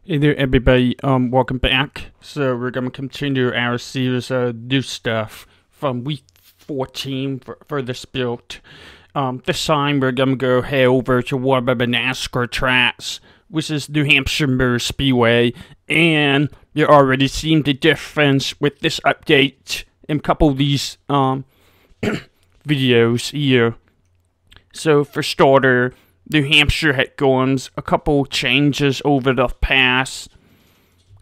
Hey there, everybody. Welcome back. So we're gonna continue our series of new stuff from week 14 for this build. This time we're gonna go head over to one of the NASCAR tracks, which is New Hampshire Motor Speedway, and you're already seeing the difference with this update in a couple of these videos here. So for starter, New Hampshire had gone a couple changes over the past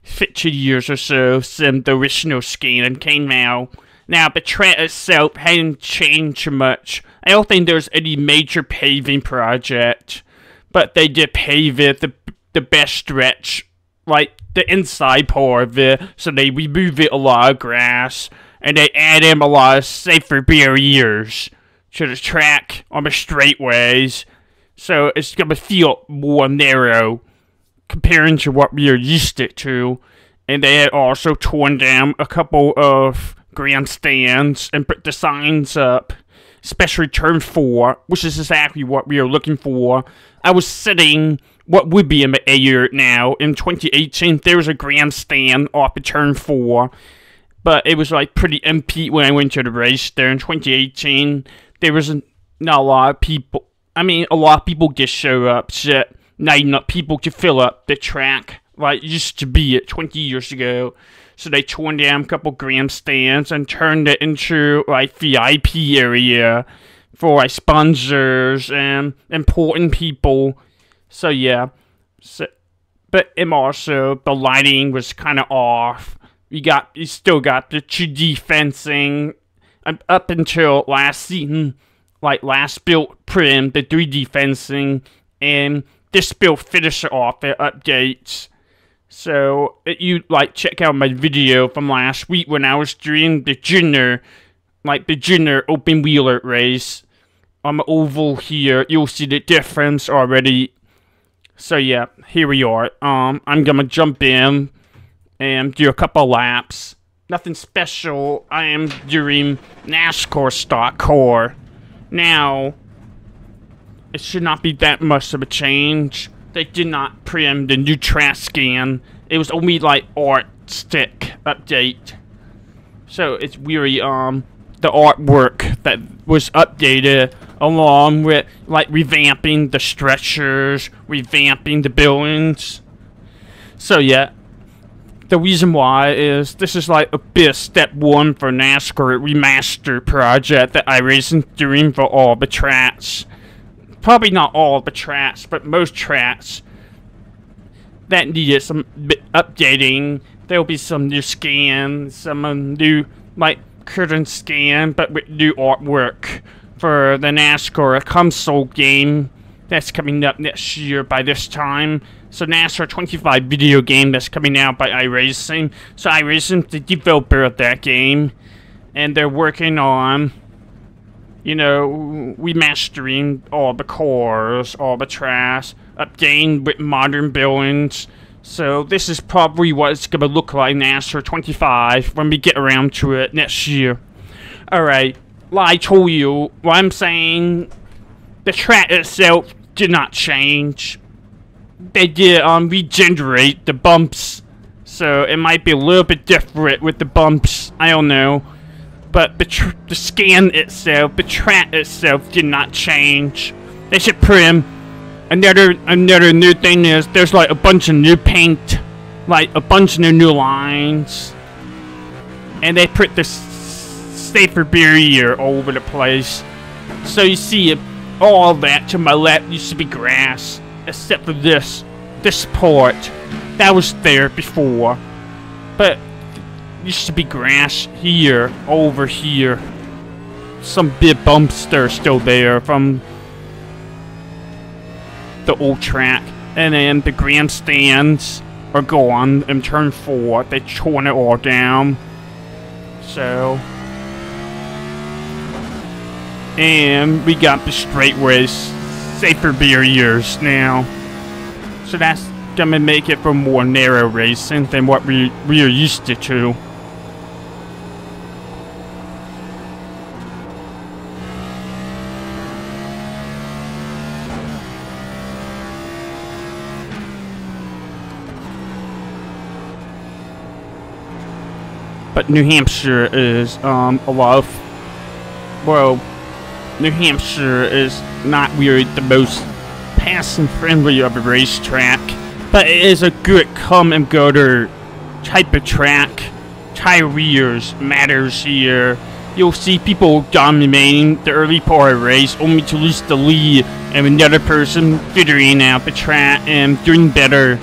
50 years or so since the original scan came out. Now, the track itself hadn't changed much. I don't think there's any major paving project, but they did pave it the best stretch, like the inside part of it, so they removed it a lot of grass, and they added a lot of safer barriers to the track on the straightaways. So it's going to feel more narrow comparing to what we are used to. And they had also torn down a couple of grandstands and put the signs up, especially turn 4, which is exactly what we are looking for. I was sitting what would be in the air now. In 2018, there was a grandstand off of turn 4, but it was like pretty empty when I went to the race there in 2018. There was not a lot of people. I mean, a lot of people just show up, so not enough people to fill up the track like it used to be 20 years ago. So they torn down a couple grandstands and turned it into like VIP area for like sponsors and important people. So yeah, but also the lighting was kind of off. You still got the 2D fencing up until last season. Like last build prim, the 3D fencing, and this build finished off the updates. So you check out my video from last week when I was doing the junior open wheeler race on the oval here. You'll see the difference already. So yeah, here we are. I'm gonna jump in and do a couple laps. Nothing special. I am doing NASCAR stock car. Now, it should not be that much of a change. They did not prim the new track scan. It was only like art stick update. So it's really the artwork that was updated along with like revamping the stretchers, revamping the buildings. So yeah. The reason why is this is like a bit of step 1 for NASCAR Remaster project that iRacing doing for all the tracks. Probably not all the tracks, but most tracks that needed some updating. There'll be some new scan, some new current scan, but with new artwork for the NASCAR console game that's coming up next year by this time. So NASCAR 25 video game that's coming out by iRacing. So iRacing, the developer of that game, and they're working on, remastering all the cars, all the tracks, updating with modern buildings. So this is probably what it's gonna look like NASCAR 25 when we get around to it next year. Alright, like I told you, what I'm saying, the track itself did not change. They did regenerate the bumps, so it might be a little bit different with the bumps. I don't know, but the scan itself, the track itself, did not change. They should prim. Another new thing is there's like a bunch of new paint, like a bunch of new lines, and they put this safer barrier all over the place. So you see it, all that to my left used to be grass. Except for this part that was there before, but used to be grass here, over here. Some big bumps that are still there from the old track, and then the grandstands are gone in turn 4. They torn it all down. So, and we got the straightaways. Safer barriers now, so that's gonna make it for more narrow racing than what we are used to. But New Hampshire is a lot of, well, New Hampshire is not really the most passing friendly of a racetrack, but it is a good come and go type of track. Tires matters here. You'll see people dominating the early part of the race only to lose the lead, and another person figuring out the track and doing better.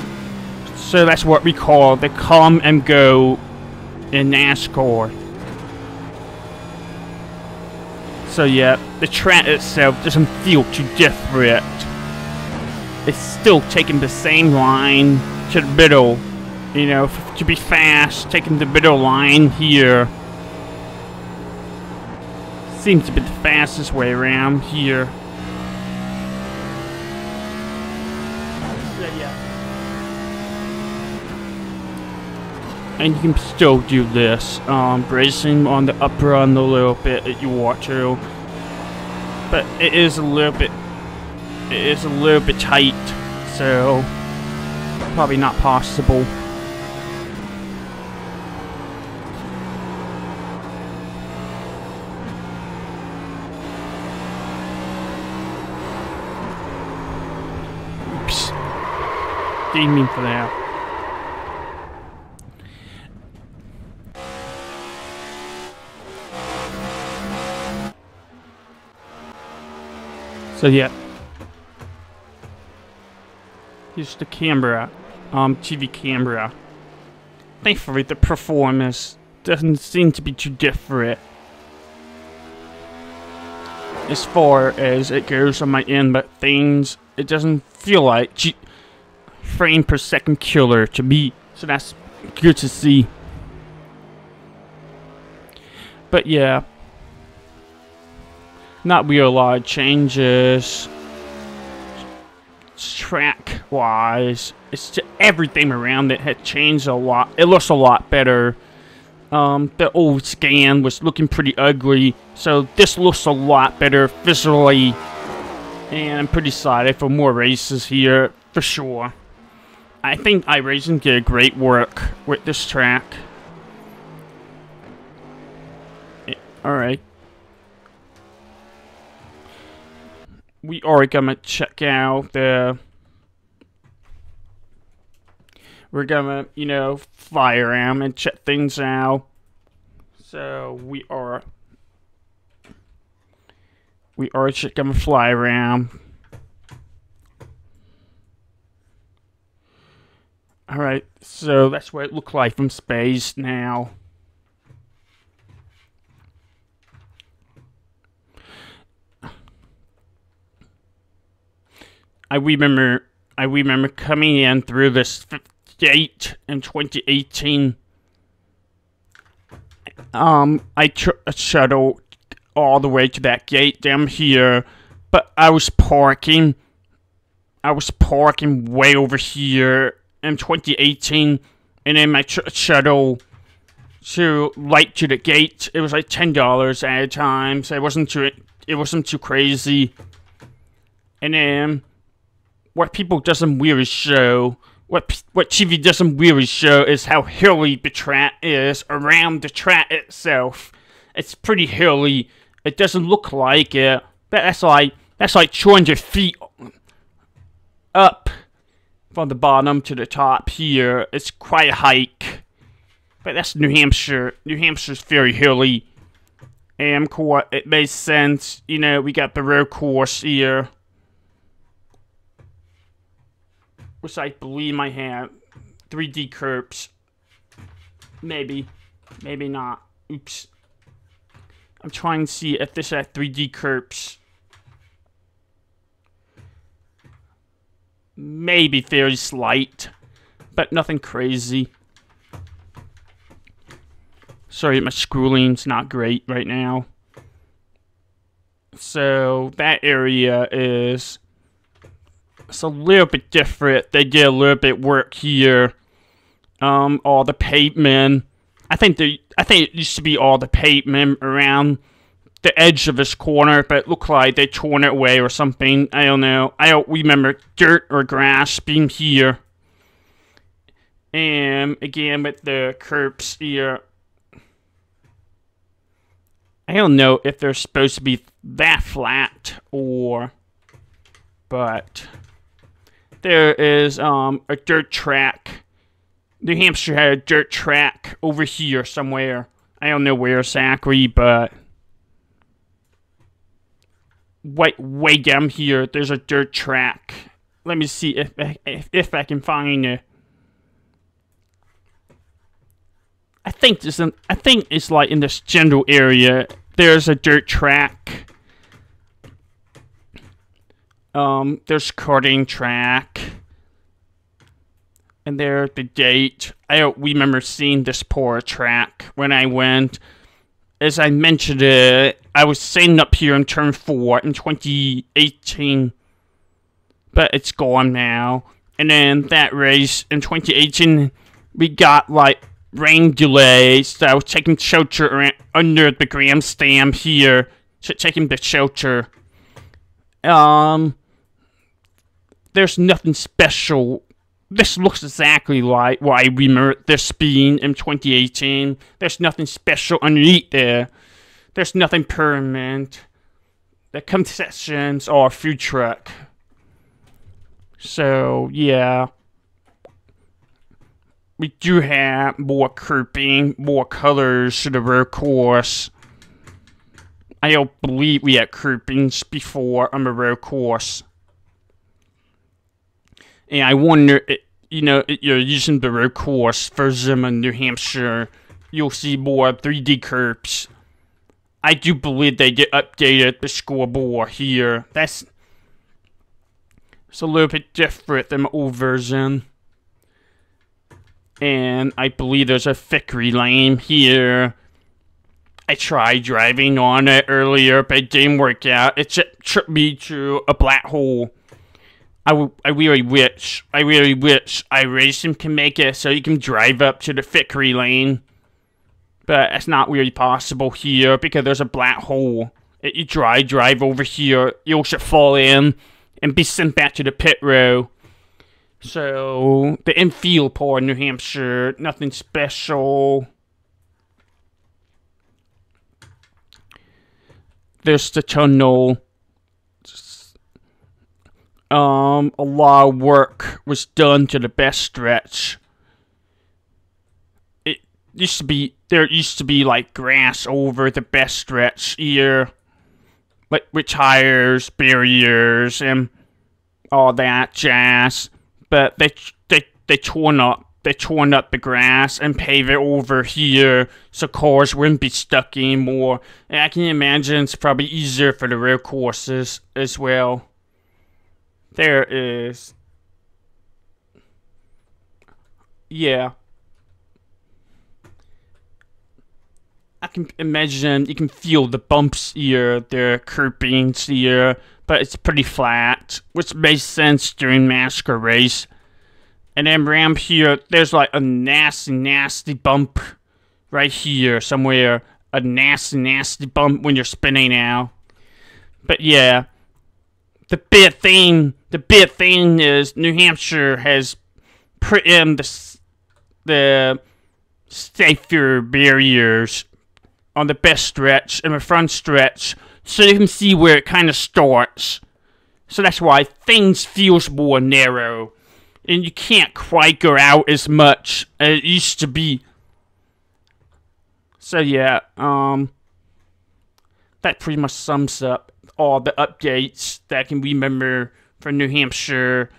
So that's what we call the come and go in NASCAR. So yeah, the track itself doesn't feel too different. It's still taking the same line to the middle. You know, to be fast, taking the middle line here. Seems to be the fastest way around here. So yeah. And you can still do this, bracing on the up run a little bit that you walk through. But it is a little bit tight, so probably not possible. Oops. Didn't mean for that. So yeah, here's the camera, TV camera. Thankfully the performance doesn't seem to be too different as far as it goes on my end, but things, it doesn't feel like frame per second killer to me, so that's good to see. But yeah, not really a lot of changes track wise. It's just everything around it had changed a lot. It looks a lot better. The old scan was looking pretty ugly, so this looks a lot better visually, and I'm pretty excited for more races here for sure. I think iRacing did great work with this track. Alright. We are gonna check out the... We're gonna, you know, fly around and check things out. So we are just gonna fly around. Alright, so that's what it looks like from space now. I remember coming in through this gate in 2018. I took a shuttle all the way to that gate down here, but I was parking way over here in 2018, and then my shuttle to the gate, it was like $10 at a time, so it wasn't too crazy. And then what people doesn't really show, what TV doesn't really show, is how hilly the track is around the track itself. It's pretty hilly. It doesn't look like it, but that's like 200 feet up from the bottom to the top here. It's quite a hike, but that's New Hampshire. New Hampshire's very hilly, and it makes sense. You know, we got the road course here, which I believe might have 3D curbs. Maybe not. Oops. I'm trying to see if this has 3D curbs. Maybe very slight, but nothing crazy. Sorry, my scrolling's not great right now. So that area is... it's a little bit different. They did a little bit work here. All the pavement. I think it used to be all the pavement around the edge of this corner, but it looked like they torn it away or something. I don't know. I don't remember dirt or grass being here. And again with the curbs here. I don't know if they're supposed to be that flat or, but there is a dirt track. New Hampshire had a dirt track over here somewhere. I don't know where exactly, but way down here, there's a dirt track. Let me see if I can find it. I think it's like in this general area. There's a dirt track. There's karting track. And there's the date. I don't remember seeing this poor track when I went. As I mentioned it, I was setting up here in Turn 4 in 2018. But it's gone now. And then that race in 2018, we got like rain delays. So I was taking shelter under the grandstand here. Taking the shelter. There's nothing special. This looks exactly like what I remember this being in 2018. There's nothing special underneath there. There's nothing permanent. The concessions are food truck. So, yeah. We do have more curbing, more colors to the road course. I don't believe we had curbings before on the road course. And I wonder, if you're using the road course for Zimmerman, New Hampshire, you'll see more 3D curbs. I do believe they get updated the scoreboard here. It's a little bit different than the old version. And I believe there's a victory lane here. I tried driving on it earlier, but it didn't work out. It just tripped me to a black hole. I really wish iRacing can make it so you can drive up to the victory lane. But it's not really possible here because there's a black hole. If you drive over here, you'll should fall in and be sent back to the pit row. So, the infield part of New Hampshire, nothing special. There's the tunnel. A lot of work was done to the best stretch. There used to be like grass over the best stretch here. Like with tires, barriers, and all that jazz. But they torn up the grass and paved it over here so cars wouldn't be stuck anymore. And I can imagine it's probably easier for the road courses as well. There is. Yeah. I can imagine you can feel the bumps here, the curbings here, but it's pretty flat, which makes sense during NASCAR race. And then around here, there's like a nasty bump right here somewhere. A nasty bump when you're spinning out. But yeah, the big thing is New Hampshire has put in the safer barriers on the best stretch and the front stretch, so you can see where it kind of starts. So that's why things feels more narrow, and you can't quite go out as much as it used to be. So yeah, that pretty much sums up all the updates that I can remember for New Hampshire.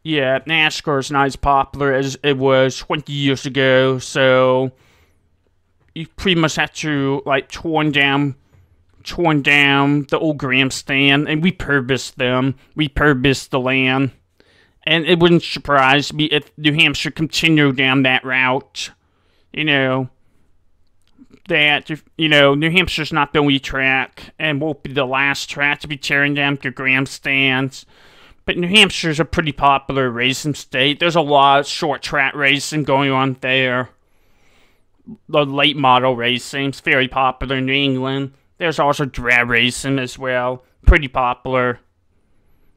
Yeah, NASCAR is not as popular as it was 20 years ago, so you pretty much have to like torn down the old grandstand and repurpose them, repurpose the land. And it wouldn't surprise me if New Hampshire continued down that route. New Hampshire's not the only track and won't be the last track to be tearing down the grandstands. But New Hampshire's a pretty popular racing state. There's a lot of short track racing going on there. The late model racing is very popular in New England. There's also drag racing as well. Pretty popular.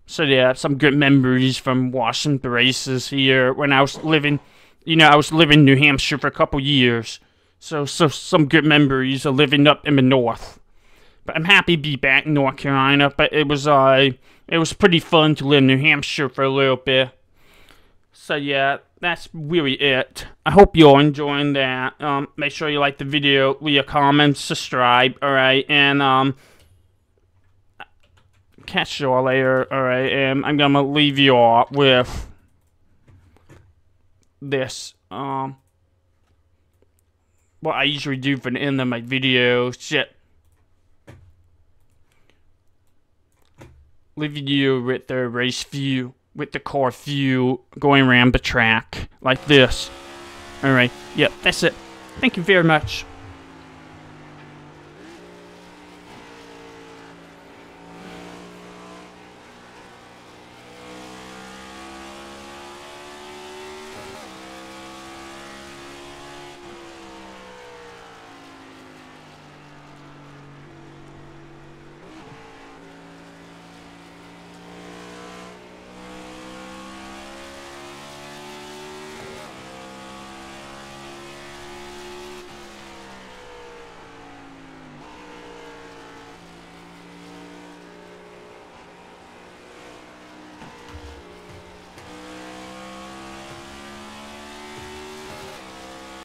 So yeah, some good memories from watching the races here when I was living, in New Hampshire for a couple years. So some good memories of living up in the north. But I'm happy to be back in North Carolina. But it was pretty fun to live in New Hampshire for a little bit. So yeah, that's really it. I hope you're enjoying that. Make sure you like the video, leave a comment, subscribe, alright, and catch you all later, alright, and I'm gonna leave you all with this, what I usually do for the end of my videos. Shit. Leaving you with the race view, with the car view, going around the track, like this. Alright, yep, that's it. Thank you very much.